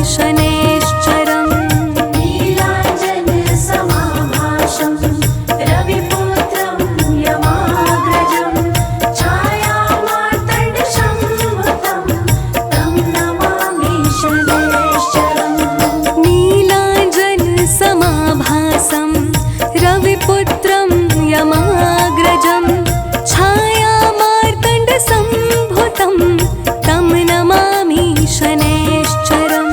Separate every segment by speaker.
Speaker 1: शनैश्चरम्
Speaker 2: नीलाञ्जनसमाभासं रविपुत्रं यमाग्रजं छायामार्तण्डसंभुतं तं नमामि शनैश्चरम्
Speaker 1: नीलाञ्जनसमाभासं रविपुत्रं यमाग्रजं छायामार्तण्डसंभुतं तं नमामि शनैश्चरम्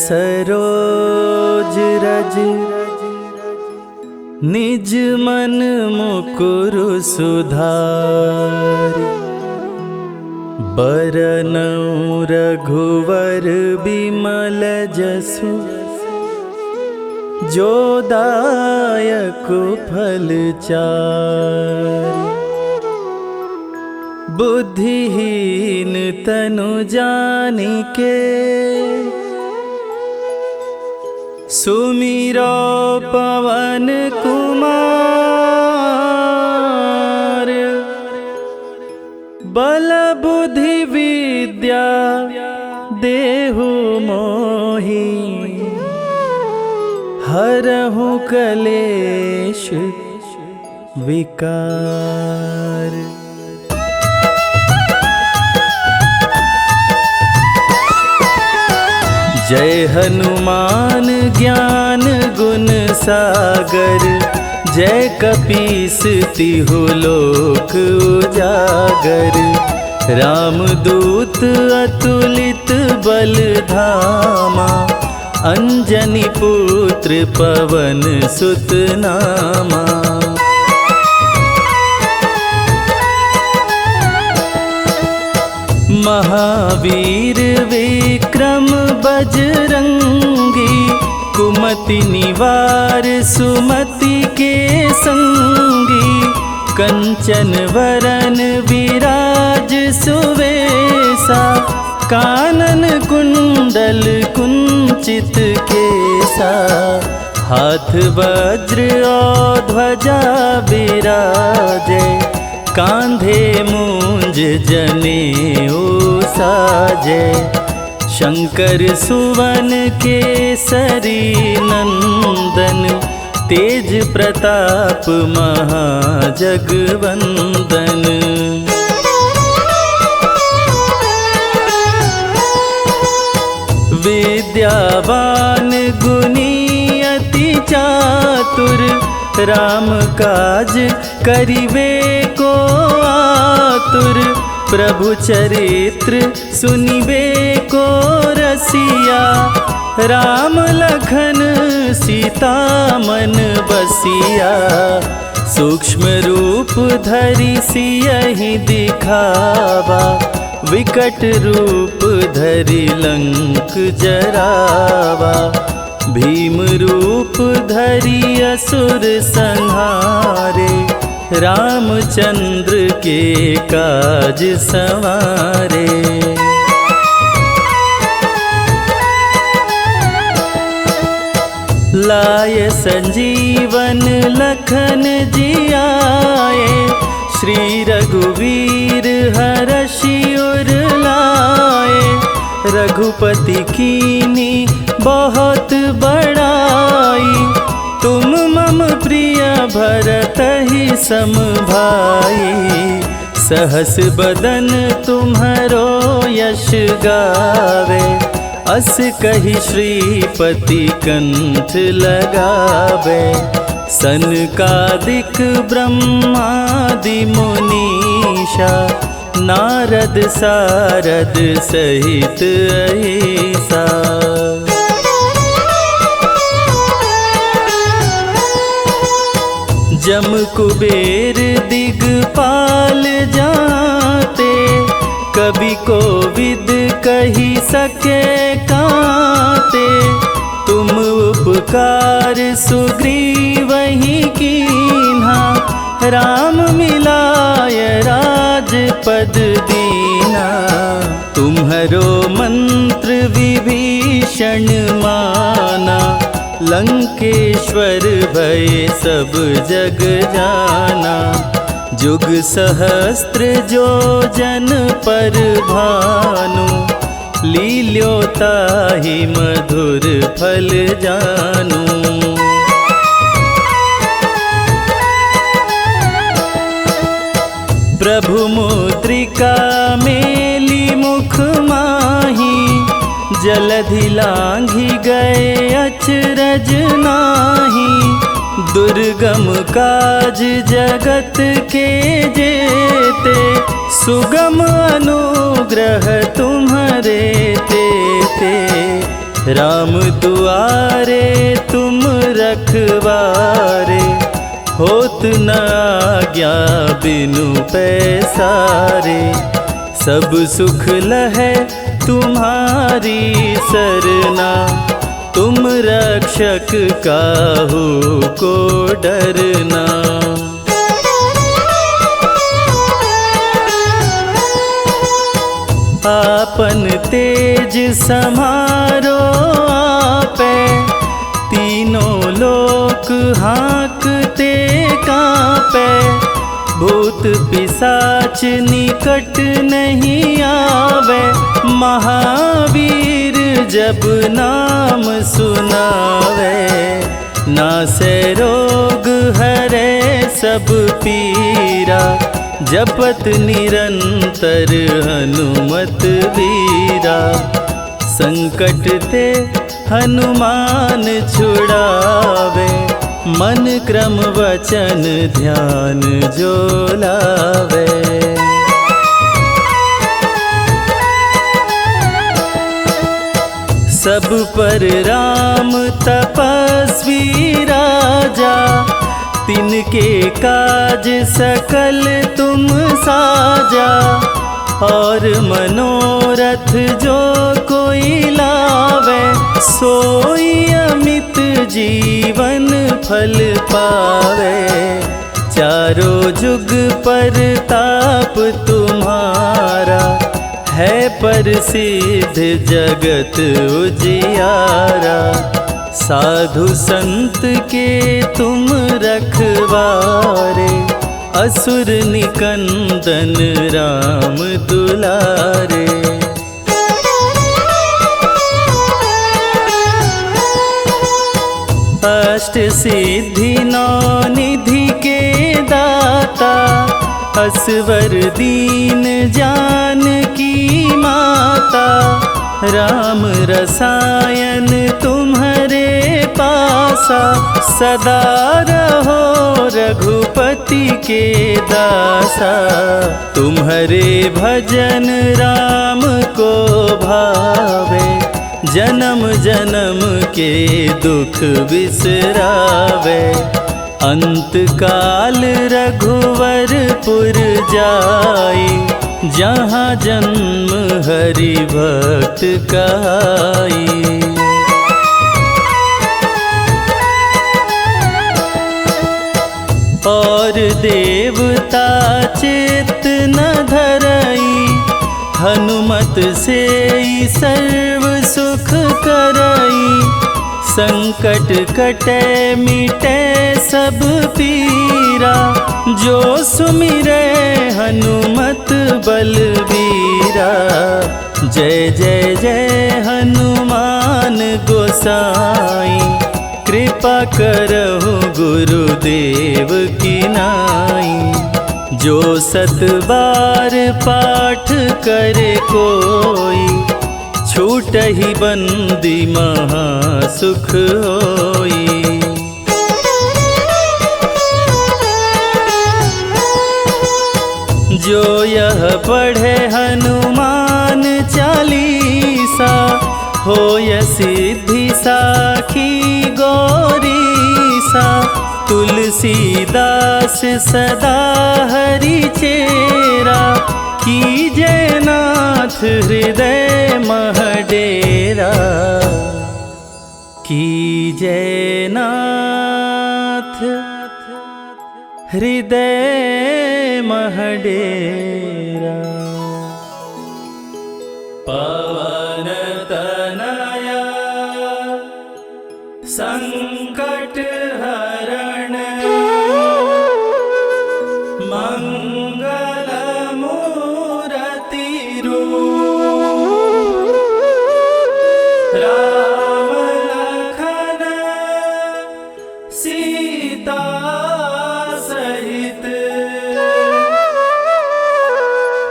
Speaker 3: सरोज रज निज मन मुकुर सुधारि बरनउँ रघुवर बिमल जसु जो दायक फल चारि बुद्धिहीन तनु जानिके सुमिरो पवन कुमार बल बुद्धि विद्या देहु मोहि हरहु कलेश विकार। जय हनुमान ज्ञान गुण सागर जय कपीस तिहु लोक उजागर रामदूत अतुलित बल धामा अंजनी पुत्र पवन सुत नामा। महावीर विक्रम बजरंगी कुमति निवार सुमति के संगी कंचन वरन विराज सुवेसा कानन कुंडल कुंचित केसा हाथ वज्र और ध्वजा बिराजे कांधे मूंज जनेऊ साजे शंकर सुवन केसरी नंदन तेज प्रताप महाजगवंदन। विद्यावान गुणी अति चातुर राम काज करिवे को आतुर प्रभु चरित्र सुनिवे को रसिया राम लखन सीता मन बसिया सूक्ष्म रूप धरि सियहि दिखावा विकट रूप धरि लंक जरावा भीम रूप धरि असुर संहारे रामचंद्र के काज संवारे। लाय संजीवन लखन जियाए श्री रघुवीर हरषि उर लाए रघुपति कीनी बहुत बड़ाई तुम मम प्रिय भरतहि सम भाई सहस बदन तुम्हरो यश गावे अस कहि श्रीपति कंठ लगावे सनकादिक ब्रह्मादि मुनीषा नारद सारद सहित अहिसा। जम कुबेर दिगपाल जाते कवि कोविद कही सके काते तुम उपकार सुग्रीवहि कीन्हा राम मिलाय राजपद दीना तुम्हरो मंत्र विभीषण माना लंकेश्वर भय सब जग जाना जुग सहस्त्र जो जन पर भानु लील्योताहि मधुर फल जानू। प्रभु मुद्रिका मेली मुख माही जलधि लांघि गए अचरज नाही दुर्गम काज जगत के जेते सुगम अनुग्रह तुम्हारे तेते राम दुआरे तुम रखवारे, होत न आज्ञा बिनु पैसारे। सब सुख लहै तुम्हारी सरना, तुम रक्षक काहू को डरना। आपन तेज समारो आपे, तीनों लोक हाँकते कांपे। भूत पिशाच निकट नहीं आवे, महावीर जब नाम सुनावे। नासे रोग हरे सब पीरा, जपत निरंतर हनुमत वीरा। संकट ते हनुमान छुड़ावे, मन क्रम वचन ध्यान जो लावे। सब पर राम तपस्वी राजा, तिनके काज सकल तुम साजा। और मनोरथ जो कोई लावे, सोई अमित जीवन फल पावे। चारों जुग पर ताप तुम्हारा, है प्रसिद्ध जगत उजियारा। साधु संत के तुम रखवारे, असुर निकंदन राम दुलारे। अष्ट सिद्धि नौ निधि के दाता, असवर दीन जानकी माता। राम रसायन तुम्हारे पासा, सदा रहो रघुपति के दासा। तुम्हारे भजन राम को भावे, जन्म जन्म के दुख बिसरावे। अंत काल रघुवरपुर जाई, जहाँ जन्म हरि भक्त कहाई। और देवता चित्त न धरई, हनुमत से सर्व सुख करई। संकट कटे मिटे सब पीरा, जो सुमिरे हनुमत बलबीरा। जय जय जय हनुमान गोसाई, कृपा करहु गुरुदेव की नाई। जो सत बार पाठ करे कोई, छूटहि बंदी महा सुख होई। जो यह पढ़े हनुमान चालीसा, होय सिद्धि साखी गौरीसा। तुलसीदास सदा हरि चेरा, कीजय नाथ हृदय मह डेरा। कीजय नाथ हृदय मह डेरा। पवन तनया संकट हरण, मंगल मूरति रूप। राम लखन सीता सहित,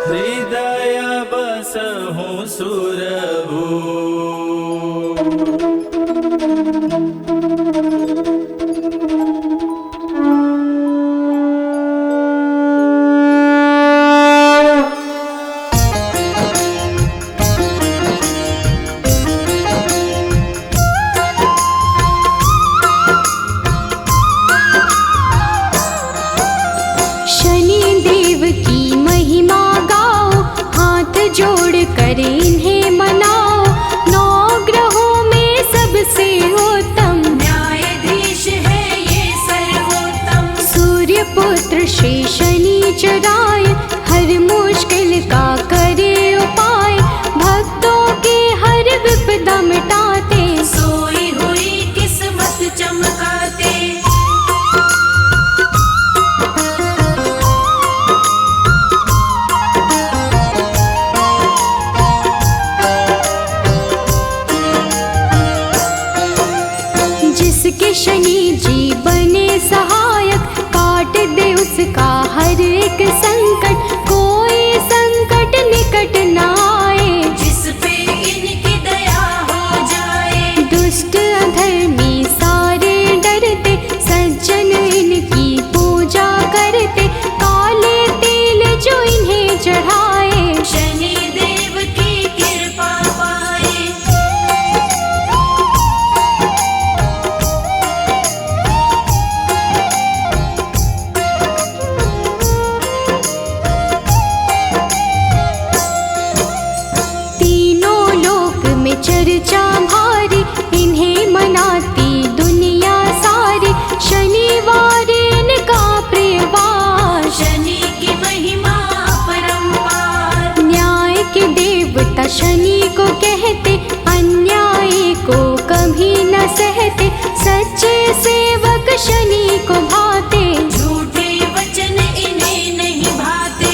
Speaker 3: हृदय बसहु सुरभूप।
Speaker 1: चराए, हर मुश्किल का करे उपाय, भक्तों की हर विपदा मिटाते,
Speaker 2: सोई हुई किस्मत चमकाते।
Speaker 1: जिसके शनि जी बने सहायक, काट दे उसका हर एक संकट, कोई संकट निकट न आए,
Speaker 2: जिस पे इनकी दया हो जाए।
Speaker 1: दुष्ट अधर्मी सारे डरते, सज्जन इनकी पूजा करते, काले तिल जो इन्हें चढ़ाए,
Speaker 2: शनि देव की कृपा पाए।
Speaker 1: तीनों लोक में चर्चा भारी, इन्हें मनाती दुनिया सारी, शनिवार इनका प्रियवार,
Speaker 2: शनि की महिमा अपरंपार।
Speaker 1: न्याय के देवता शनि को कहते, अन्याय को कभी न सहते, सच्चे सेवक शनि को भाते,
Speaker 2: झूठे वचन इन्हें नहीं भाते।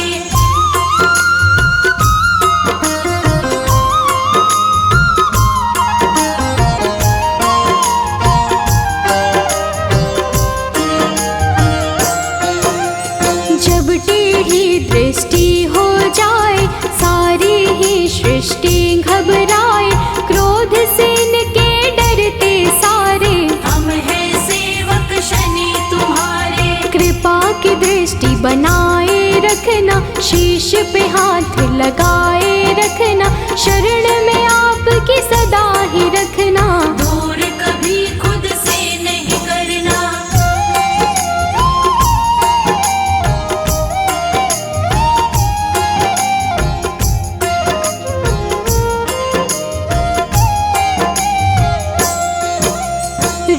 Speaker 1: जब टेढ़ी दृष्टि हो जाए, सारी ही सृष्टि घबराए, क्रोध से इनके डरते सारे,
Speaker 2: हम हैं सेवक शनि तुम्हारे।
Speaker 1: कृपा की दृष्टि बनाए रखना, शीश पे हाथ लगाए रखना, शरण में आपकी सदा ही रखना,
Speaker 2: दूर कभी खुद से नहीं करना।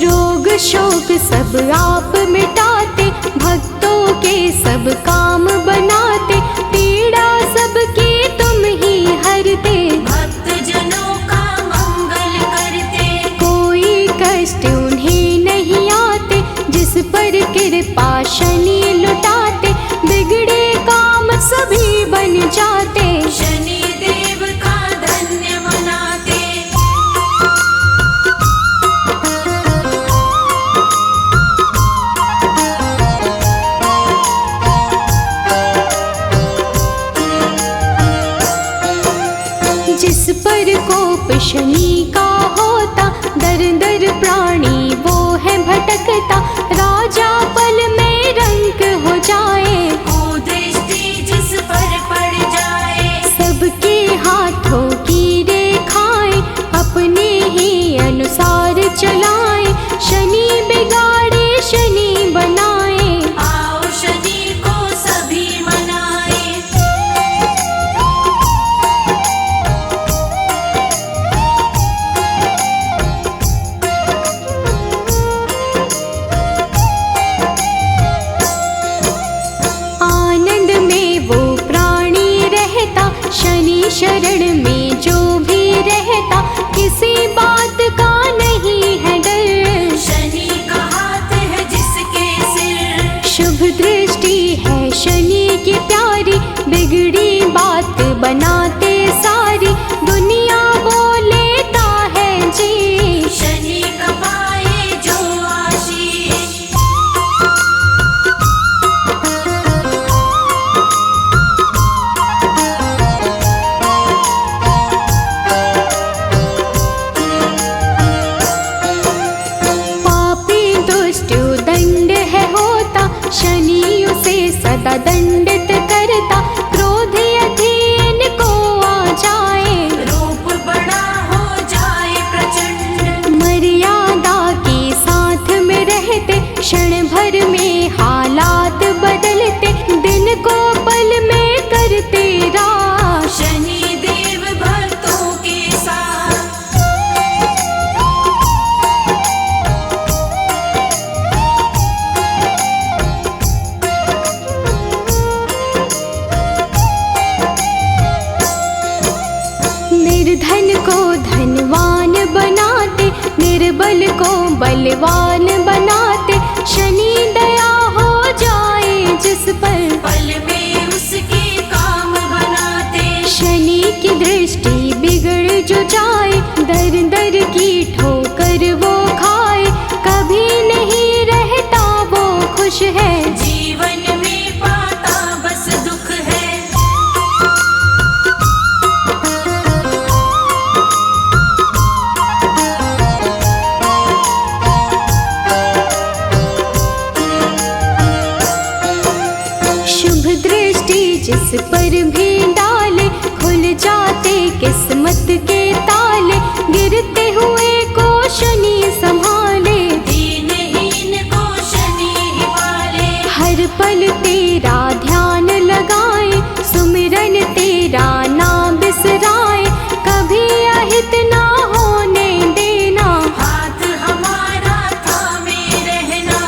Speaker 1: रोग शोक सब आप मिटाते, भक्तों के सब काम बनाते, पीड़ा सबकी तुम ही हरते,
Speaker 2: भक्त जनों का मंगल करते।
Speaker 1: कोई कष्ट उन्हें नहीं आते, जिस पर कृपा शनि लुटाते, बिगड़े काम सभी बन जाते,
Speaker 2: शनि देव का धन्य मनाते।
Speaker 1: जिस पर कोप शनि का होता, दर दर प्राणी वो है भटकता, राजा पल में रंक हो जाए,
Speaker 2: कुदृष्टि जिस पर पड़ जाए।
Speaker 1: सबके हाथों की रेखाएं अपने ही अनुसार चलाए, शनि बिगाड़े शनि बनाए,
Speaker 2: आओ शनि को सभी मनाए।
Speaker 1: आनंद में वो प्राणी रहता, शनि शरण में जो भी रहता, किसी बात का नहीं है डर,
Speaker 2: शनि का हाथ है जिसके सिर।
Speaker 1: शुभ दृष्टि है शनि की प्यारी, बिगड़ी बात बनाते सारी, दुनिया बोलेता है जी,
Speaker 2: शनि का पाए जो आशीष।
Speaker 1: दुर्बल को बलवान बनाते, शनि दया हो जाए जिस पर,
Speaker 2: पल में उसके काम बनाते।
Speaker 1: शनि की दृष्टि बिगड़ जो जाए, दर दर की ठोकर वो खाए, कभी नहीं रहता वो खुश है,
Speaker 2: जीवन में पाता बस दुख है।
Speaker 1: शुभ दृष्टि जिस पर भी डाले, खुल जाते किस्मत के ताले, गिरते हुए को शनि संभाले,
Speaker 2: दीनहीन को शनि ही पाले।
Speaker 1: हर पल तेरा ध्यान लगाए, सुमिरन तेरा ना बिसराए, कभी अहित ना होने देना,
Speaker 2: हाथ हमारा थामे रहना।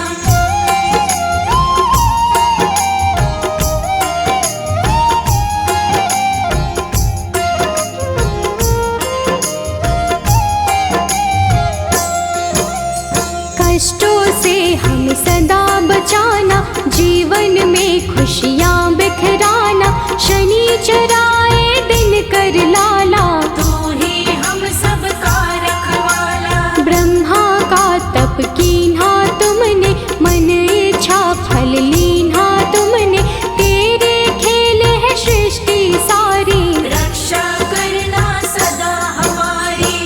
Speaker 1: कष्टों से हम सदा बचाना, जीवन में खुशियाँ बिखराना, शनि चराए दिन कर लाला,
Speaker 2: तू ही हम सबका रखवाला।
Speaker 1: ब्रह्मा का तप कीन्हा तुमने, मन इच्छा फल लीन्हा तुमने, तेरे खेल है सृष्टि सारी,
Speaker 2: रक्षा करना सदा हमारी।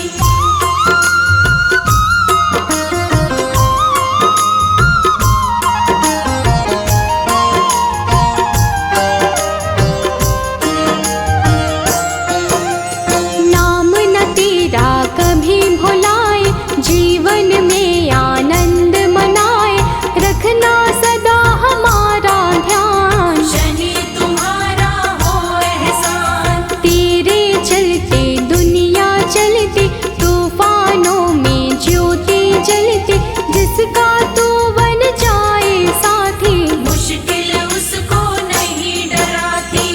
Speaker 1: नाम न तेरा कभी भुलाए, जीवन में आनंद मनाए, रखना सदा हमारा ध्यान,
Speaker 2: शनि तुम्हारा हो एहसान।
Speaker 1: तेरे चलते दुनिया चलती, तूफानों में ज्योति जलती, जिसका तू बन जाए साथी,
Speaker 2: मुश्किल उसको नहीं डराती।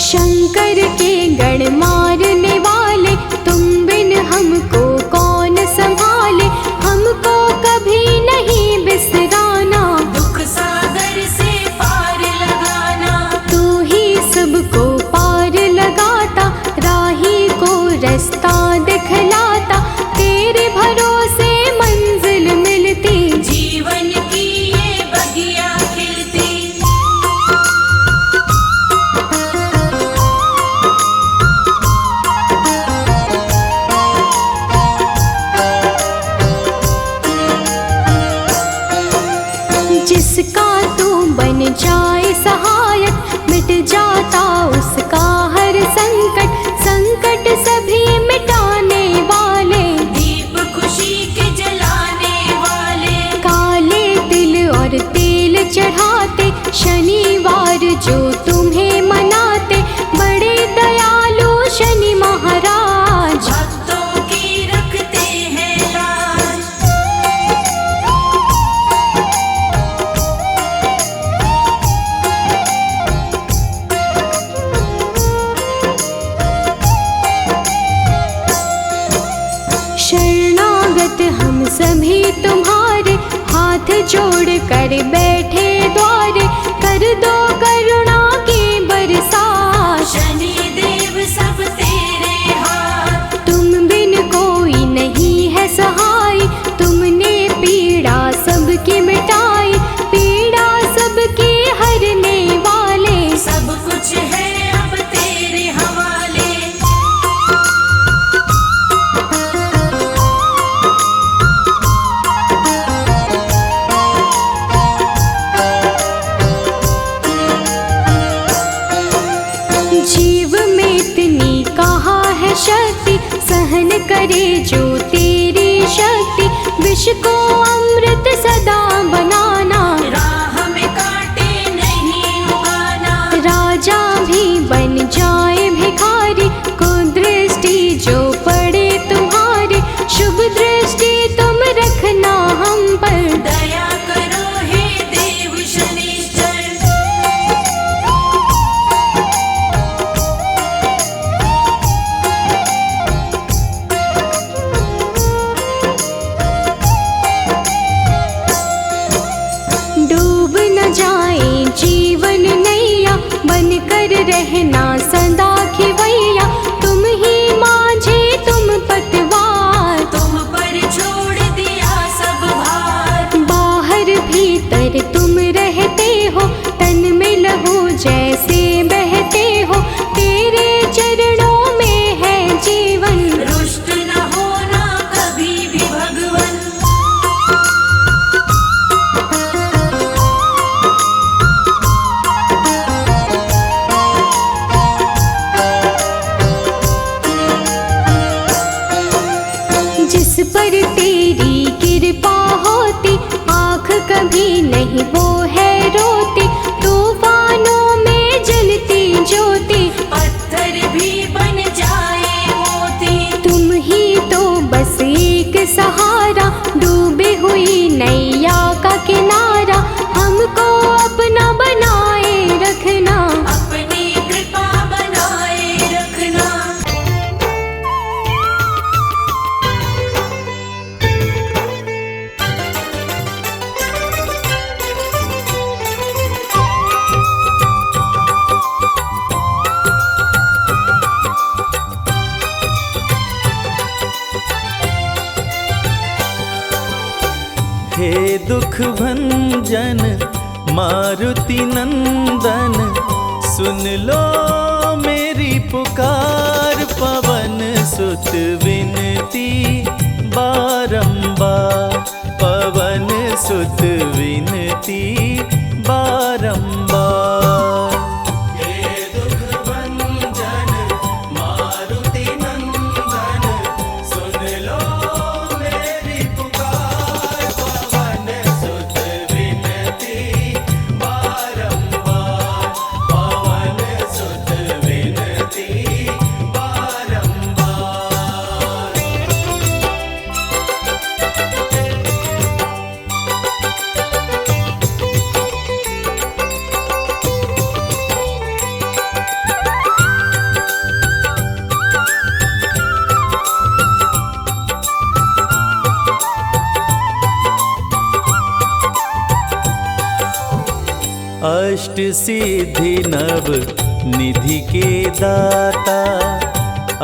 Speaker 1: शंकर के गण मारने वाले, तुम बिन हमको कौन संभाले, हमको कभी नहीं बिसराना,
Speaker 2: दुख सागर से पार लगाना।
Speaker 1: तू ही सबको पार लगाता, राही को रास्ता दिखलाता, तेरे भरोसे मंजिल मिलती,
Speaker 2: जीवन की ये बगिया खिलती।
Speaker 1: जिसका तू बन जाए सहायक, मिट जाता उसका हर संकट, संकट सभी मिटाने वाले,
Speaker 2: दीप खुशी के जलाने वाले।
Speaker 1: काले तिल और तेल चढ़ाते, शनिवार जो तुम्हें मनाते, बड़े दयालु शनि महाराज,
Speaker 2: भक्तों की रखते हैं लाज।
Speaker 1: शरणागत हम सभी तुम्हारे, हाथ जोड़ कर बैठे द्वारे, कर दो करुणा की बरसात,
Speaker 2: शनि देव सब तेरे हाथ।
Speaker 1: तुम बिन कोई नहीं है सहाय, तुमने पीड़ा सबकी मिटाई, पीड़ा सबकी हरने वाले,
Speaker 2: सब कुछ है अब तेरे हवाले।
Speaker 1: जीव में इतनी कहाँ है शक्ति, सहन करे जो तेरी शक्ति, विष को अमृत सदा बनाना,
Speaker 2: राह में कांटे नहीं उगाना।
Speaker 1: राजा भी बन जाए भिखारी, को दृष्टि जो पड़े तुम्हारे, शुभ दृष्टि तुम रखना हम पर,
Speaker 2: दया
Speaker 1: नहीं वो है रोती, तूफानों में जलती ज्योति।
Speaker 2: पत्थर भी बन जाए मोती।
Speaker 1: तुम ही तो बस एक सहारा, डूबी हुई नैया का किनारा, हमको अपना बनाए रखना।
Speaker 2: अपनी कृपा बनाए रखना।
Speaker 3: हे दुख भंजन मारुति नंदन, सुन लो मेरी पुकार। पवन सुत विनती बारंबार, पवन सुत विनती बारंबार। हे दुख भंजन मारुति नंदन, सुन लो मेरी पुकार। पवन सुत विनती बारंबार, पवन सुत विनती बारंबार। अष्ट सिद्धि नव निधि के दाता,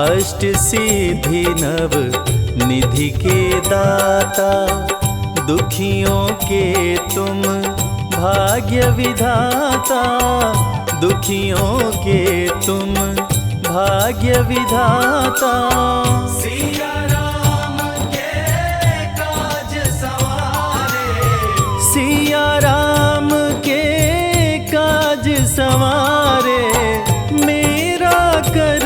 Speaker 3: अष्ट सिद्धि नव निधि के दाता। दुखियों के तुम भाग्य विधाता, दुखियों के तुम भाग्य विधाता। सिया राम के काज सवारे, सिया राम के काज सवारे, मेरा कर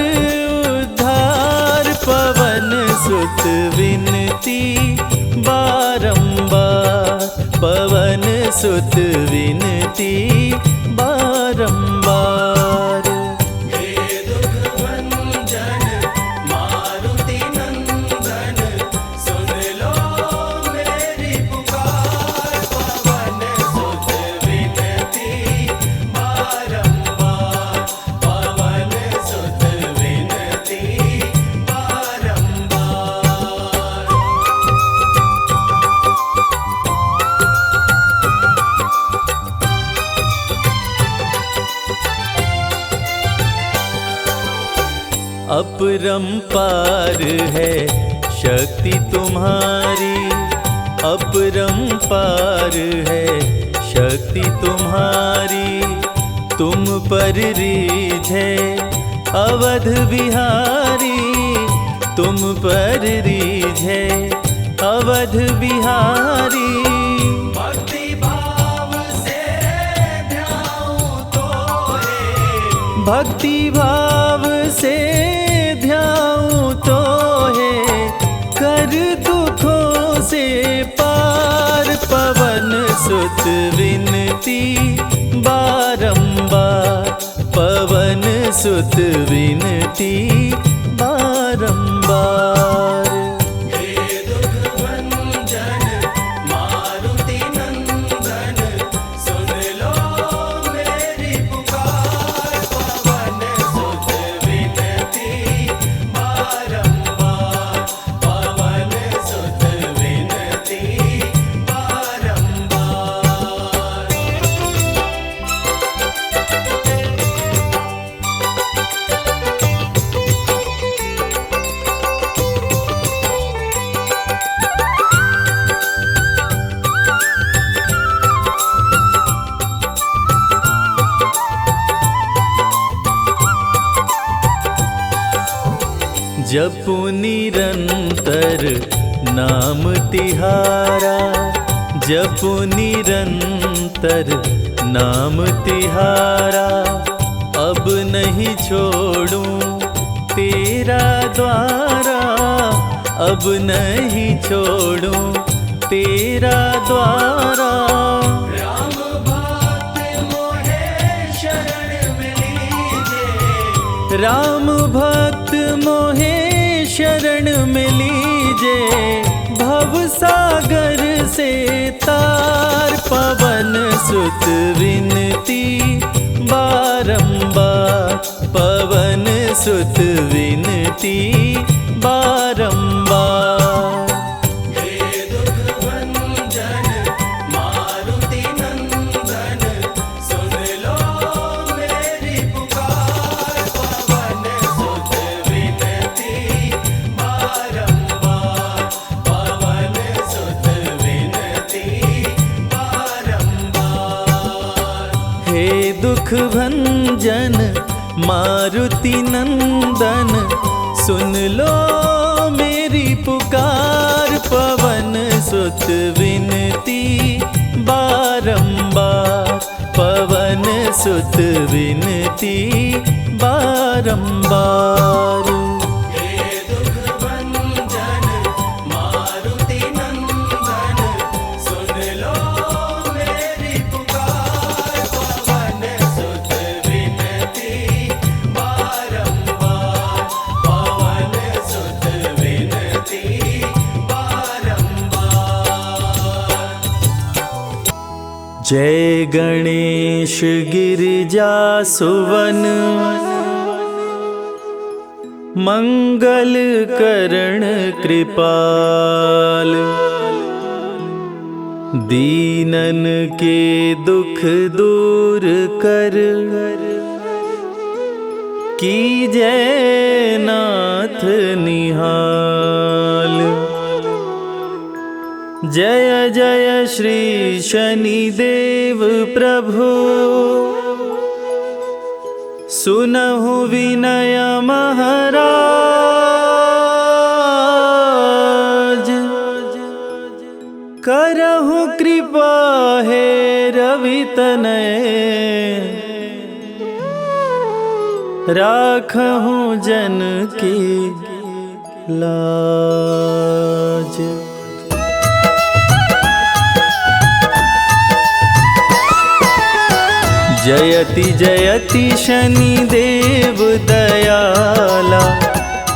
Speaker 3: उद्धार। पवन सुत विनती बारंबार, पवन सुत विनती बारंबार। हे दुख भंजन मारुति नंदन, सुन लो मेरी पुकार। पवन सुत विनती बारंबार, पवन सुत विनती बारंबार। अपरंपार है शक्ति तुम्हारी, अपरंपार है शक्ति तुम्हारी। तुम पर रीझे अवध बिहारी, तुम पर रीझे अवध बिहारी। भक्ति भाव से ध्याऊं तो है, भक्ति भाव से ध्याऊं तो है, कर दुखों से पार। पवन सुत विनती बारंबार, पवन सुत विनती बारंबार। हे दुख भंजन मारुति नंदन, सुन लो मेरी पुकार। पवन सुत विनती बारंबार, पवन सुत विनती बारंबार। जपु निरंतर नाम तिहारा, जपु निरंतर नाम तिहारा। अब नहीं छोड़ूं तेरा द्वारा, अब नहीं छोड़ूं तेरा द्वारा। राम राम भक्त मोहे शरण में लीजे, भव सागर से तार। पवन सुत विनती बारंबार, पवन सुत विनती बारंबार। दुख भंजन मारुति नंदन, सुन लो मेरी पुकार। पवन सुत विनती बारंबार, पवन सुत विनती बारंबार। जय गणेश गिरिजा सुवन, मंगल करण कृपाल। दीनन के दुख दूर कर, कीजय नाथ निहाल। जय जय श्री शनिदेव प्रभु, सुनहु विनय महाराज। करहु कृपा हे रवि तनय, राखहु जन की लाज। जयति जयति शनिदेव दयाला,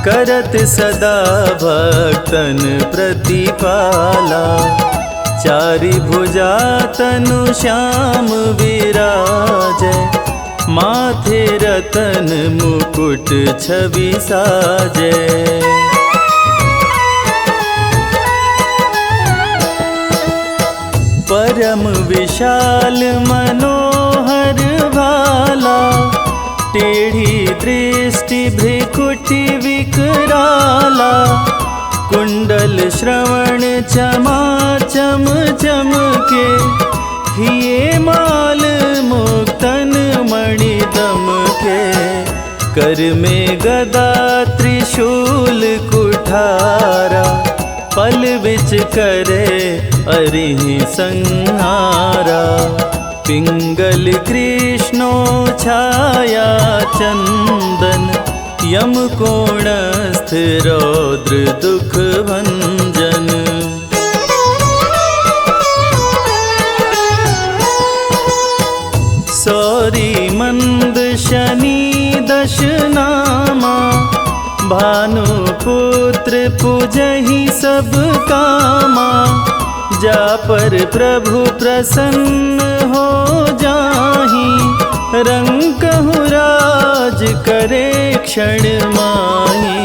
Speaker 3: करत सदा भक्तन प्रतिपाला। चारि भुजा तनु श्याम विराजै, माथे रतन मुकुट छवि साजै। परम विशाल मनोहर भाला, टेढ़ी दृष्टि भ्रिकुटि विकराला। कुंडल श्रवण चमाचम चमके, हिये माल मुक्तन मणि दमके। कर में गदा त्रिशूल कुठारा, पल बिच करे अरिहि संहारा। पिंगल कृष्णो छाया चंदन, यम कोणस्थ रौद्र दुख भंजन। सौरी मंद शनि दश नामा, भानुपुत्र पूजहि सब कामा। जा पर प्रभु प्रसन्न हो जाहि, रंकहु राज करे क्षण माहि।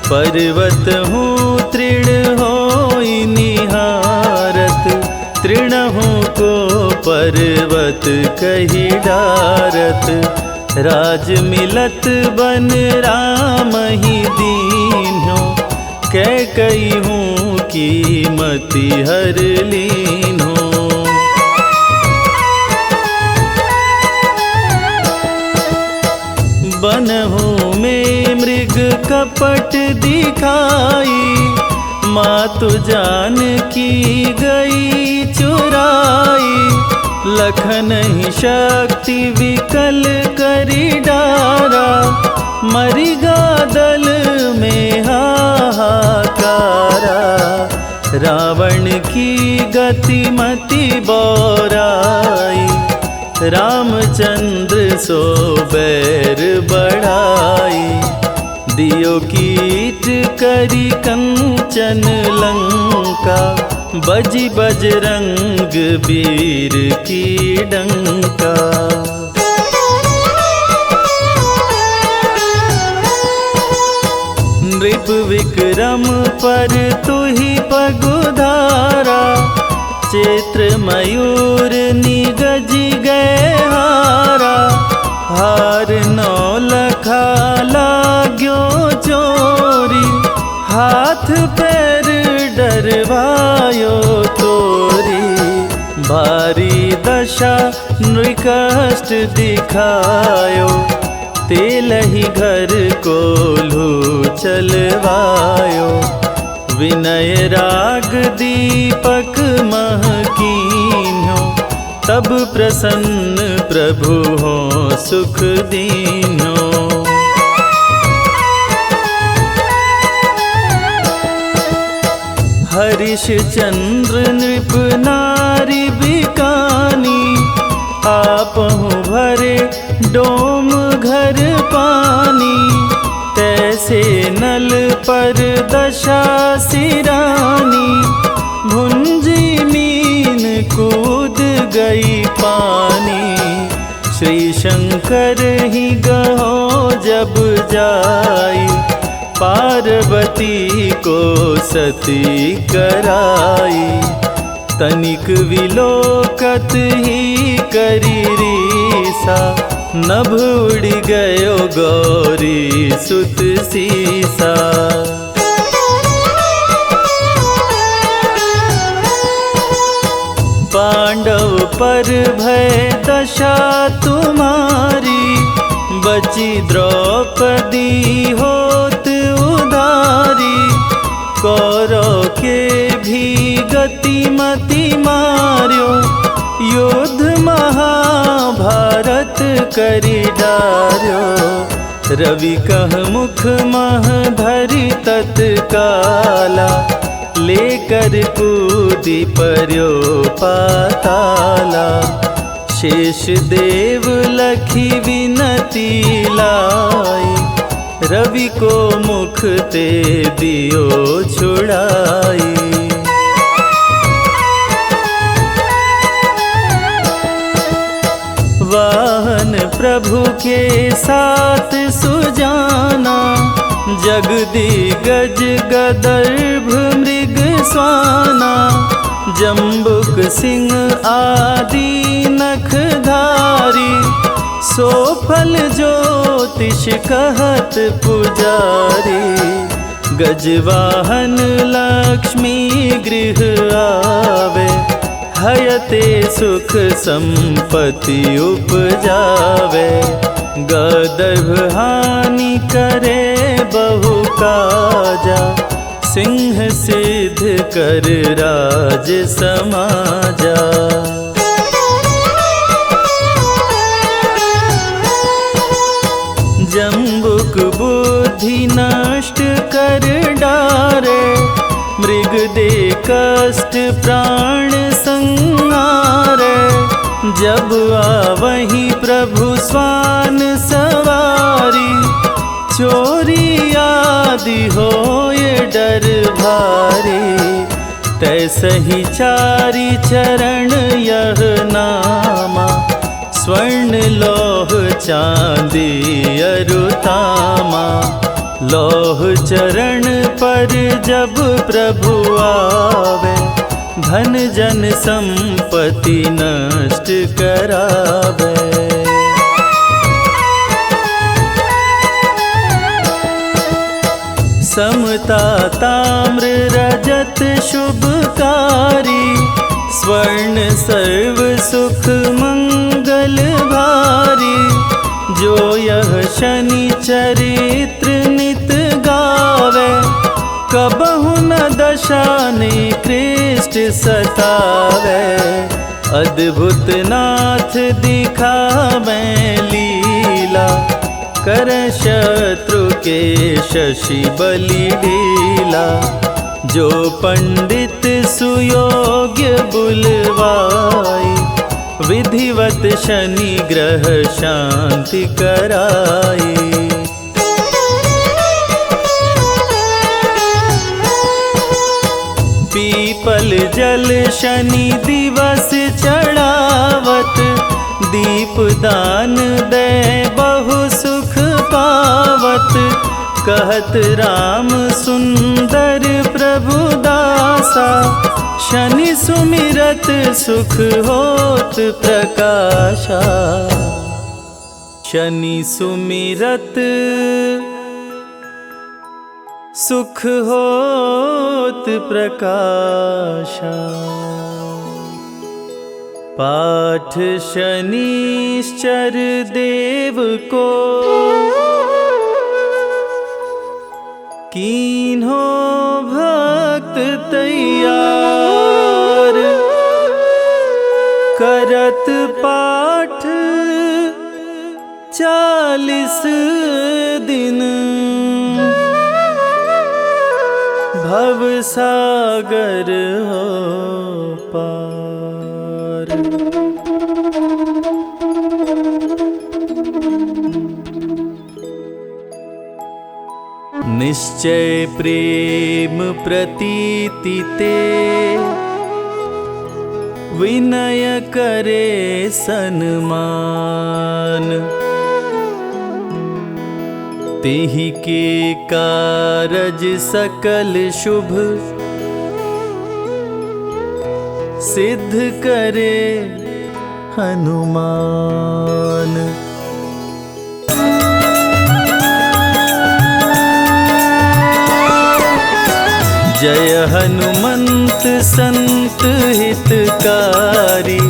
Speaker 3: पर्वत हूँ तृण होई निहारत, तृणहु को पर्वत कहि डारत। राज मिलत बन राम ही दीन्हो, कैकई हूँ कीमति हर लीन्हो। बनहु में मृग कपट दिखाई, मातु जानकी गई चुराई। लखन ही शक्ति विकल करी डारा, मरिगा दल में हाहाकारा। रावण की गति मति बौराई, रामचंद्र सो बैर बढ़ाई। दियो कीट करी कंचन लंका, बजी बजरंग वीर की डंका। नृप विक्रम पर तुहि पगुधारा, चैत्र मयूर निगजी गए हारा। हार नौ लखा लाग्यो चोरी, हाथ पैर डरवायो तोरी। भारी दशा नृकष्ट दिखायो, तेलहि घर कोल्हू चलवायो। विनय राग दीपक महकीन्यो, तब प्रसन्न प्रभु हो सुख दीन्यो। हरिश चंद्र नृप नारी बिकानी, आपहु भरे डोम घर पानी। तैसे नल पर दशा सिरानी, भुंजी मीन कूद गई पानी। श्री शंकर ही गहो जब जाई, पार्वती को सती कराई। तनिक विलोकत ही करी रीसा, नभ उड़ गयो गौरी सुत सीसा। पांडव पर भय दशा तुम्हारी, बची द्रौपदी होत उधारी। कौरव के भी गति मति मार्यो, युद्ध महाभारत करी डार्यो। रवि कह मुख मह धरि तत्काला, लेकर कूदी पर्यो पाताला। शेष देव लखी विनती लाई, रवि को मुख ते दियो छुड़ाई। वाहन प्रभु के साथ सुजाना, जगदिगज गदर्भ मृग स्वाना। जम्बुक सिंह आदि नखधारी, सो फल ज्योतिष कहत पुजारी। गजवाहन लक्ष्मी गृह आवे, हयते सुख संपत्ति उपजावे। गदर्भ हानि करे बहु काजा, सिंह सिद्ध कर राज समाजा। जम्बुक बुद्धि नष्ट कर डारे, मृग दे कष्ट प्राण संहारे। जब आवहीं प्रभु स्वान सवारी, चोरी आदि होए डर भारी। तैसहि चारि चरण यह नामा, स्वर्ण लौह चांदी अरुतामा। लौह चरण पर जब प्रभु आवे, धन जन संपत्ति नष्ट करावे। समता ताम्र रजत शुभकारी, स्वर्ण सर्व सुख मंगल भारी। जो यह शनि चरित्र नित गावे, कबहु न दशा निकृष्ट सतावे। अद्भुत नाथ दिखावे लीला, कर शत्रु के शशि बलि ढीला। जो पंडित सुयोग्य बुलवाई, विधिवत शनि ग्रह शांति कराए। पीपल जल शनि दिवस चढ़ावत, दीप दान दे बहु सुख पावत। कहत राम सुंदर प्रभु दासा, शनि सुमिरत सुख होत प्रकाशा। शनि सुमिरत सुख होत प्रकाशा। पाठ शनिश्चर देव को, कीन्हो भक्त तैयार। करत पाठ 40 दिन, भव सागर हो पार। निश्चय प्रेम प्रतीति ते, विनय करे सन्मान। तेहि के कारज सकल शुभ, सिद्ध करे हनुमान। जय हनुमंत संत हितकारी,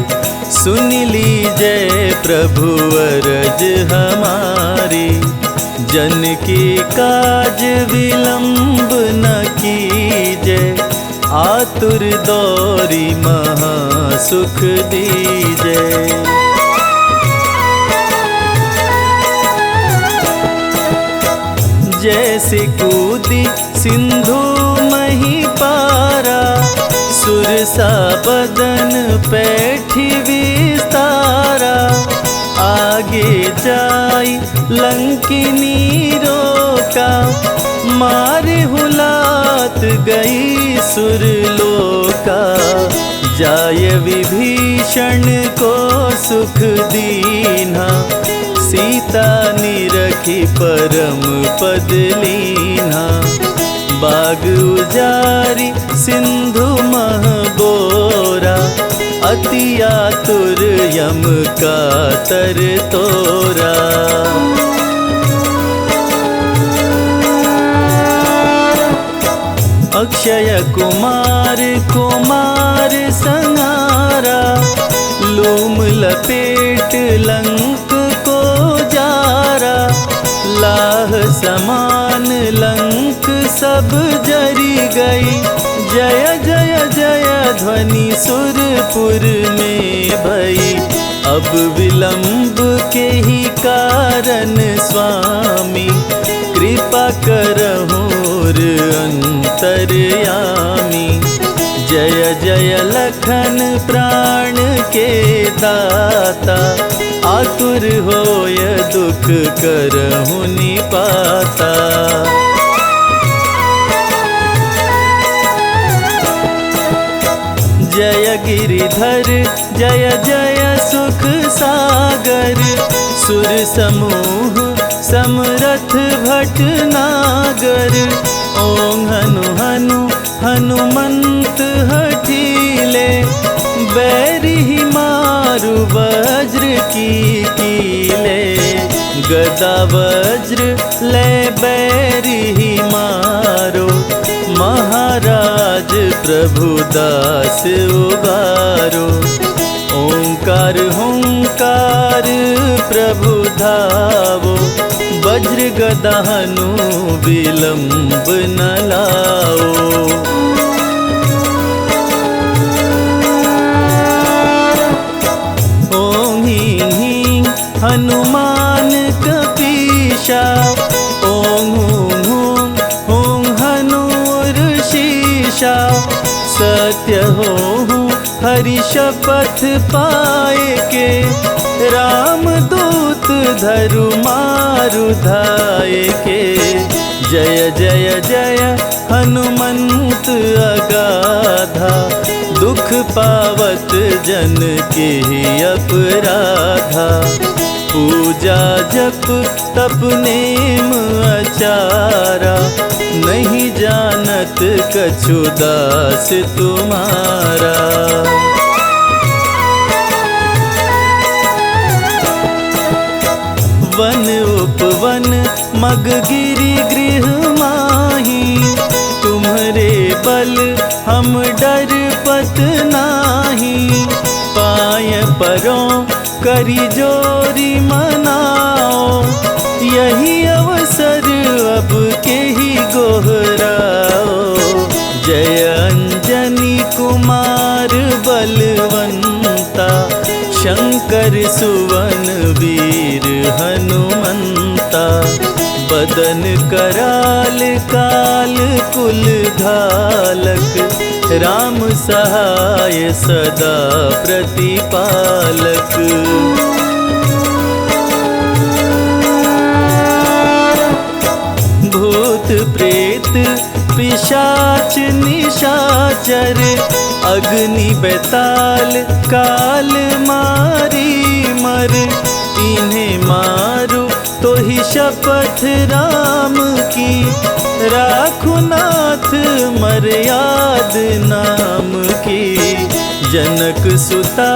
Speaker 3: सुन लीजय प्रभु अरज हमारी। जन की काज विलंब न कीजय, आतुर दौरी महा सुख दीजय। जैसे कूदी सिंधु मही पारा, सुरसा बदन पैठी विस्तारा। आगे जाई लंकिनी रोका, मारे हुलात गई सुरलोका। जाय विभीषण को सुख दीन्हा, सीता निरखी परम पद लीन्हा। बाग उजारी सिंधु मह बोरा, अति आतुर यम का तर तोरा। अक्षय कुमार कुमार संहारा, लूम लपेट लंक को जारा। लाह समान लंक सब जरी गई, जय जय जय ध्वनि सुरपुर में भई। अब विलंब के ही कारण स्वामी, कृपा करहुर अंतर्यामी। जय जय लखन प्राण के दाता, आतुर होय दुख करहु निपाता। जय गिरिधर जय जय सुख सागर, सुर समूह समरथ भटनागर। ओं हनु हनु हनुमंत हठीले, बैरी मारु वज्र की कीले। गदा वज्र ले बैरी मारो, महाराज प्रभु दास उबारो। ओंकार हुंकार प्रभु धावो, वज्र गदा हनु विलंब न लाओ। ओं हीं हीं हनुमान कपीशा, ओं हूं हूं हूं हनुर शीशा। सत्य हो हरि शपथ पाए के रामदूत धरु मारु धाय के। जय जय जय हनुमंत अगाधा, दुख पावत जन के अपराधा। पूजा जप तप नेम आचारा, नहीं जानत कछु दास तुम्हारा। वन उपवन मग गिरि गृह माही, तुम्हरे बल हम डरपत नाही। पाय परों करी जोरी मनाओ, यही अवसर अब के ही गोहराओ। जय अंजनी कुमार बलवंता, शंकर सुवन वीर हनुमंता। बदन कराल काल कुल धालक, राम सहाय सदा प्रतिपालक। भूत प्रेत पिशाच निशाचर, अग्नि बेताल काल मारी मर। इन्हें मारो तो ही शपथ राम की, राखो नाथ मर्याद नाम की। जनक सुता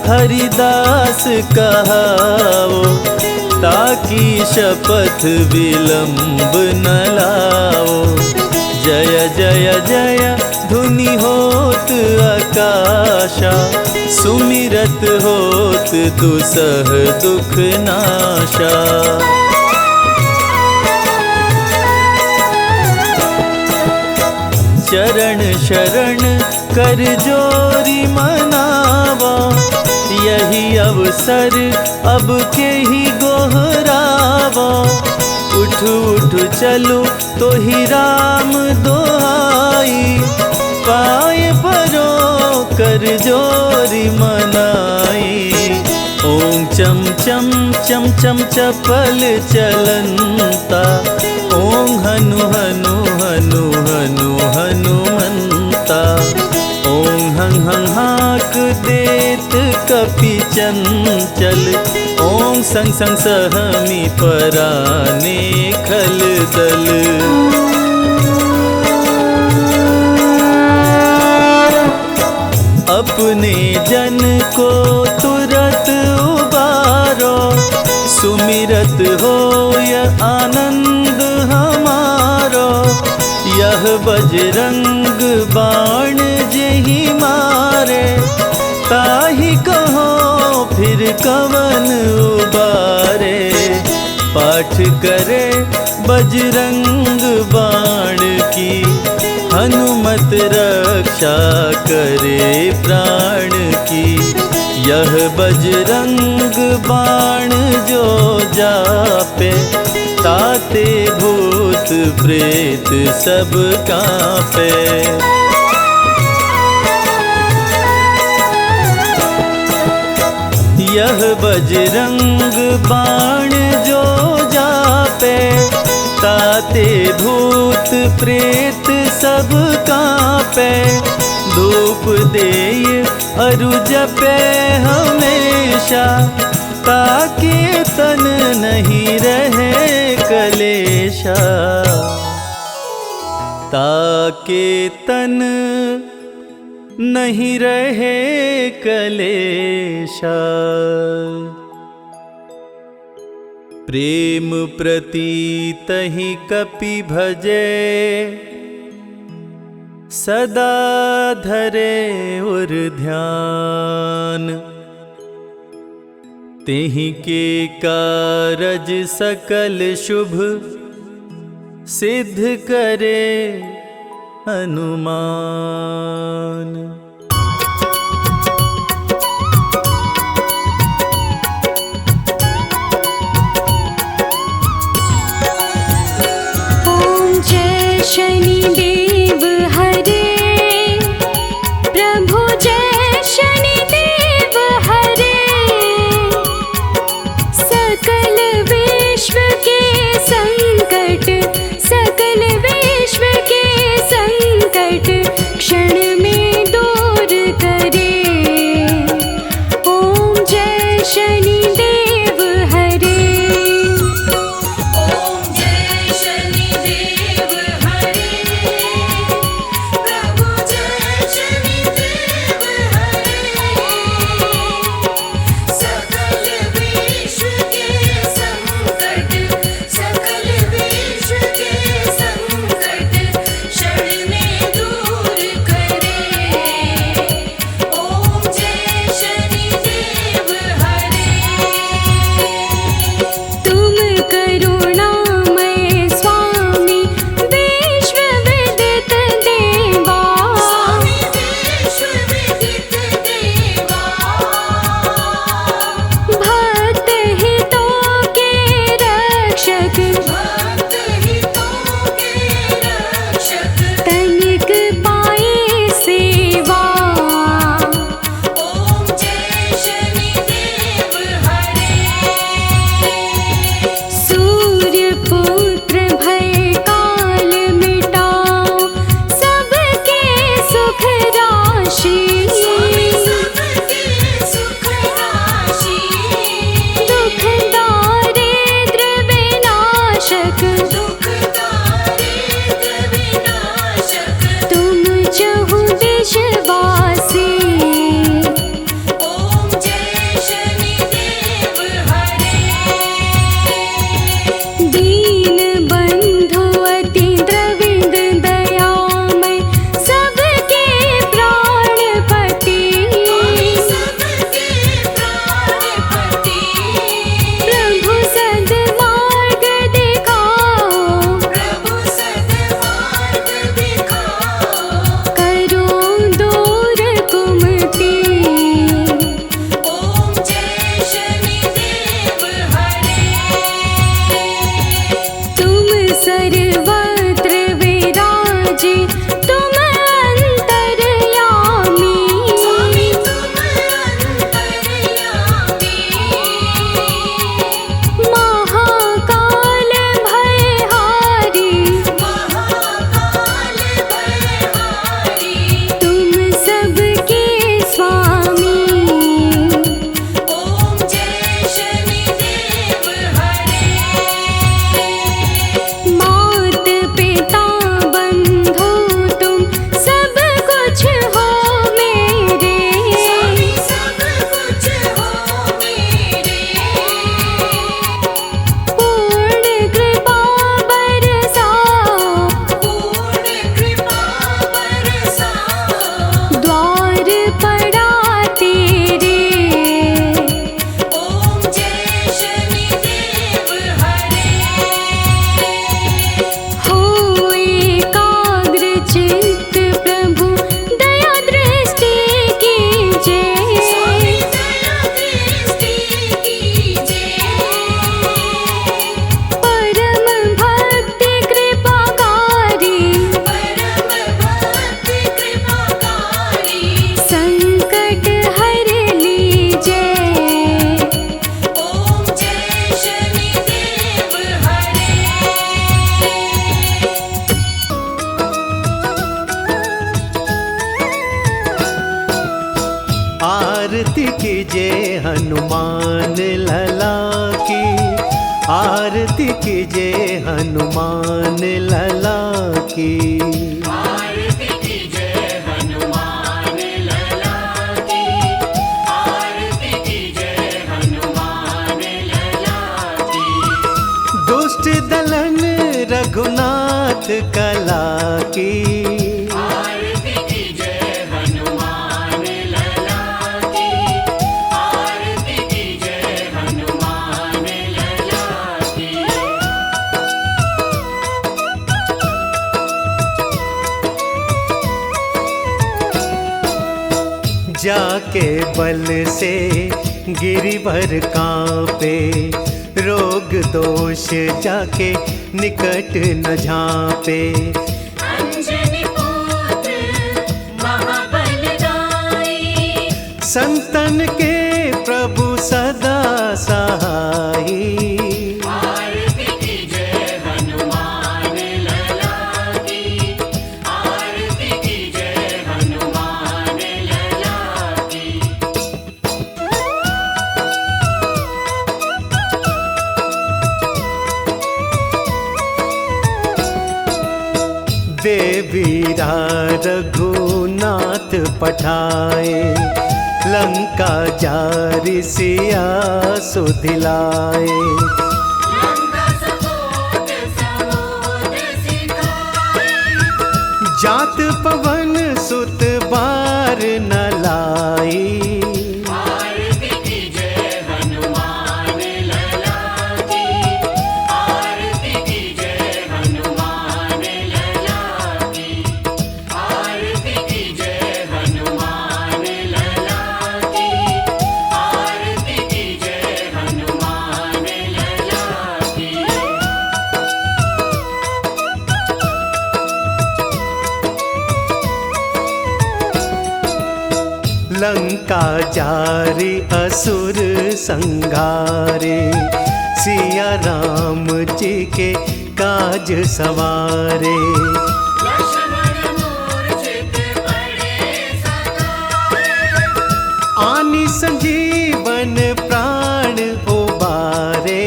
Speaker 3: हरिदास कहाओ, ताकि शपथ विलंब न लाओ। जय जय जय धुनि होत आकाशा, सुमिरत होत दुसह दुख नाशा। चरण शरण कर जोरी मनावा, यही अवसर अब के ही गोहरावा। उठ उठ चलो तो ही राम दोहाई, पाय परो कर जोरी मनाई। ओम चम चम चम चम चपल चलंता, ओम हनु हनु हनु हनु हनुमंता। ओम हं हं हाक देत कपि चंचल, ओम संग संग सहमी पराने खल दल। अपने जन को तुरत उबारो, सुमिरत होय आनंद हमारो। यह बजरंग बाण जेहि मारे, ताहि कहो फिर कवन उबारे। पाठ करे बजरंग बाण की, हनुमत रक्षा करे प्राण की। यह बजरंग बाण जो जापे, ताते भूत प्रेत सब कांपे। यह बजरंग बाण जो जापे, ताते भूत प्रेत सब कांपे। धूप देय अरु जपे हमेशा, ताके तन नहीं रहे कलेशा। ताके तन नहीं रहे कलेशा। प्रेम प्रतीत ही कपि भजे, सदा धरे उर ध्यान। तेहि के कारज सकल शुभ, सिद्ध करे हनुमान।
Speaker 1: शनि देव हरे, प्रभु जय शनि देव हरे।
Speaker 3: हनुमान लला की, आरती कीजिए हनुमान लला की।
Speaker 2: आरती कीजिए हनुमान लला की, आरती कीजिए हनुमान लला की।
Speaker 3: दुष्ट दलन रघुनाथ कला की,
Speaker 2: आरती कीजिए हनुमान लला की, आरती कीजिए हनुमान लला की।
Speaker 3: जाके बल से गिरिवर कांपे, रोग दोष जाके निकट न झांपे।
Speaker 2: अंजनी पुत्र महाबलदाई,
Speaker 3: संतन के प्रभु सदा सहाई।
Speaker 2: आरती कीजिए हनुमान लला की, आरती कीजिए हनुमान लला की।
Speaker 3: देवीरा रघुनाथ पठाए, लंका जारि सिया सुधिलाए।
Speaker 2: लंका सपोत समुद्र सिखाए,
Speaker 3: जात पवन सुत बार न लाई।
Speaker 2: आरती कीजिए हनुमान लला की, आरती कीजिए हनुमान लला की, आरती कीजिए हनुमान लला की, आरती कीजिए हनुमान लला की।
Speaker 3: लंका जारी असुर संघारे, सिया राम जी के काज सवारे।
Speaker 2: लक्ष्मण मूर्छित पड़े सकाए,
Speaker 3: आनी संजीवन प्राण उबारे।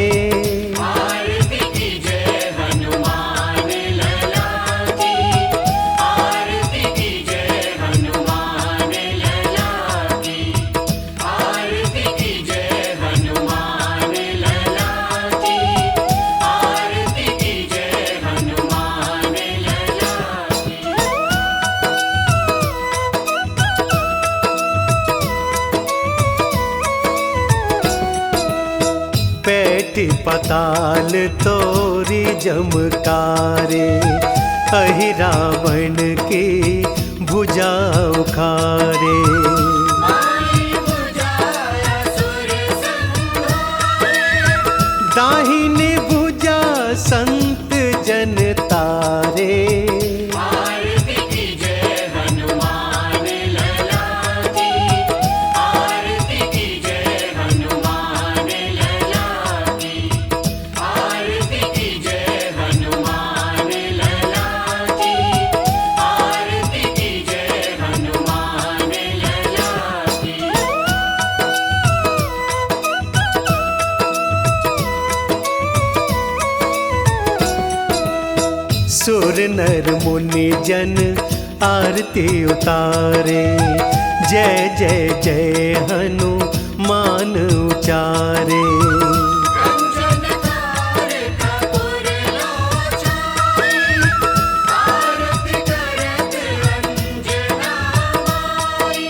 Speaker 2: आरती कीजिए हनुमान लला की, आरती कीजिए हनुमान लला की, आरती कीजिए हनुमान लला की, आरती कीजिए हनुमान लला की।
Speaker 3: पैठ पताल तोरी जमकारे, अहि रावण की भुजा उखारे।
Speaker 2: माई बुझाया सुर संहारे,
Speaker 3: दाहिनी भुजा संत जन तारे।
Speaker 2: आरती कीजिए हनुमान लला की, आरती कीजिए हनुमान लला की, आरती कीजिए हनुमान लला की, आरती कीजिए हनुमान लला की।
Speaker 3: सुर नर मुनि जन आरती उतारे, जय जय जय हनुमान उचारे।
Speaker 2: कंचन थार कपूर लोचन, आरती करत अंजना माई।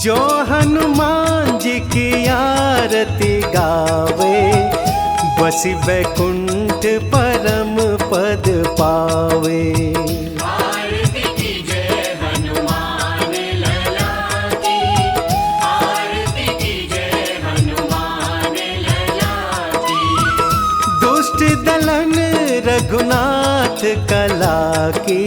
Speaker 3: जो हनुमान जी की आरती गावे, बसी वैकुंठ परम पद पावे।
Speaker 2: आरती कीजिए हनुमान लला की, आरती कीजिए हनुमान लला की।
Speaker 3: दुष्ट दलन रघुनाथ कला की,